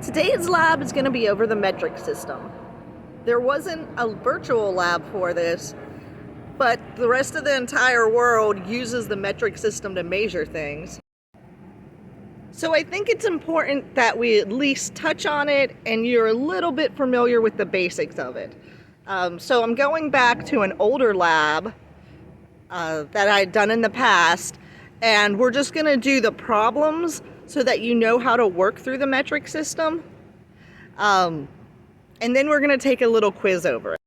Today's lab is going to be over the metric system. There wasn't a virtual lab for this, but the rest of the entire world uses the metric system to measure things. So I think it's important that we at least touch on it and you're a little bit familiar with the basics of it. So I'm going back to an older lab that I had done in the past, and we're just going to do the problems so that you know how to work through the metric system. And then we're going to take a little quiz over it.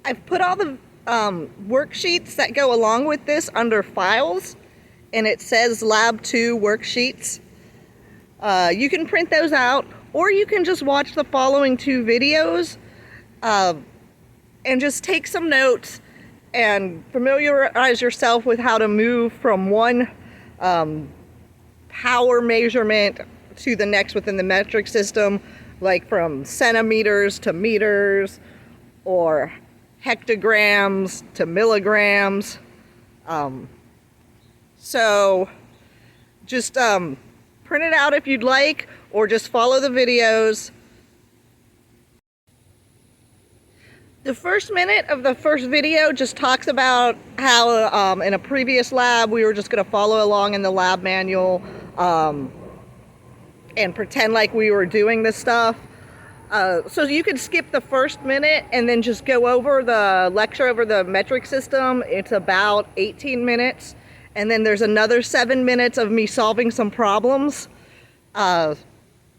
I've put all the worksheets that go along with this under files, and it says Lab 2 worksheets. You can print those out, or you can just watch the following two videos and just take some notes and familiarize yourself with how to move from one power measurement to the next within the metric system, like from centimeters to meters or hectograms to milligrams. So just print it out if you'd like, or just follow the videos. The first minute of the first video just talks about how in a previous lab we were just going to follow along in the lab manual and pretend like we were doing this stuff. So you can skip the first minute and then just go over the lecture over the metric system. It's about 18 minutes. And then there's another 7 minutes of me solving some problems.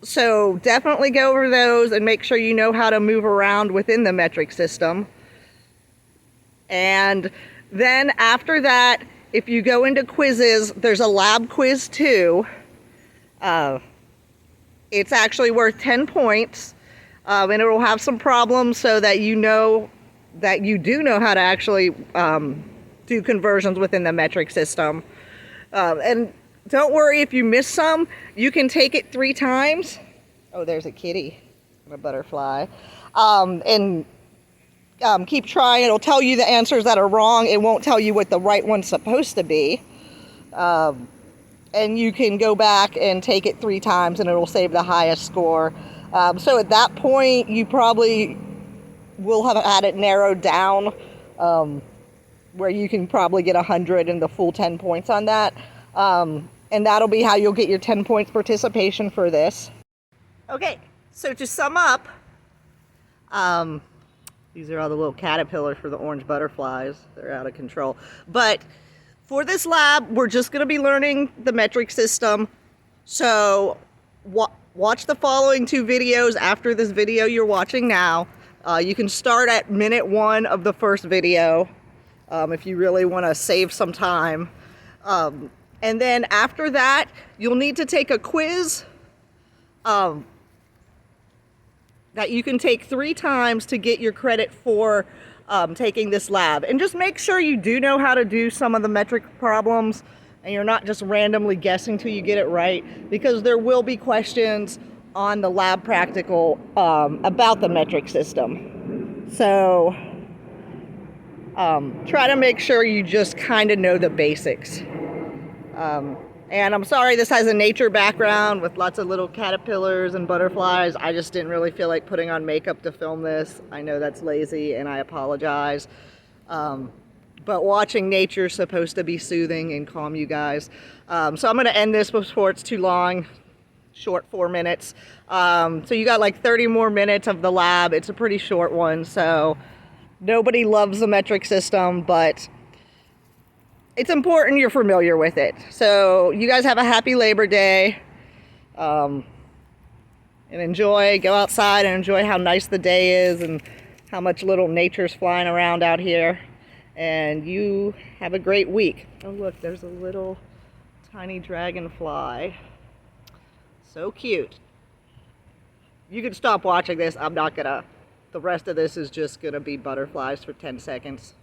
So definitely go over those and make sure you know how to move around within the metric system. And then after that, if you go into quizzes, there's a lab quiz 2. It's actually worth 10 points. And it will have some problems so that you know that you do know how to actually do conversions within the metric system. And don't worry if you miss some, you can take it 3 times. Oh, there's a kitty and a butterfly. And keep trying. It'll tell you the answers that are wrong. It won't tell you what the right one's supposed to be. And you can go back and take it 3 times and it'll save the highest score. So at that point, you probably will have had it narrowed down where you can probably get 100 and the full 10 points on that. And that'll be how you'll get your 10 points participation for this. Okay, so to sum up, these are all the little caterpillars for the orange butterflies. They're out of control. But for this lab, we're just going to be learning the metric system. So watch the following 2 videos after this video you're watching now. You can start at minute 1 of the first video if you really want to save some time. And then after that, you'll need to take a quiz that you can take 3 times to get your credit for taking this lab. And just make sure you do know how to do some of the metric problems and you're not just randomly guessing till you get it right, because there will be questions on the lab practical about the metric system. So try to make sure you just kind of know the basics. And I'm sorry this has a nature background with lots of little caterpillars and butterflies. I just didn't really feel like putting on makeup to film this. I know that's lazy and I apologize. But watching nature is supposed to be soothing and calm you guys. So I'm going to end this before it's too long. Short 4 minutes. So you got like 30 more minutes of the lab. It's a pretty short one. So nobody loves the metric system, but it's important you're familiar with it. So you guys have a happy Labor Day. And go outside and enjoy how nice the day is and how much little nature's flying around out here. And you have a great week. Oh look, there's a little tiny dragonfly. So cute. You can stop watching this. I'm not gonna. The rest of this is just gonna be butterflies for 10 seconds.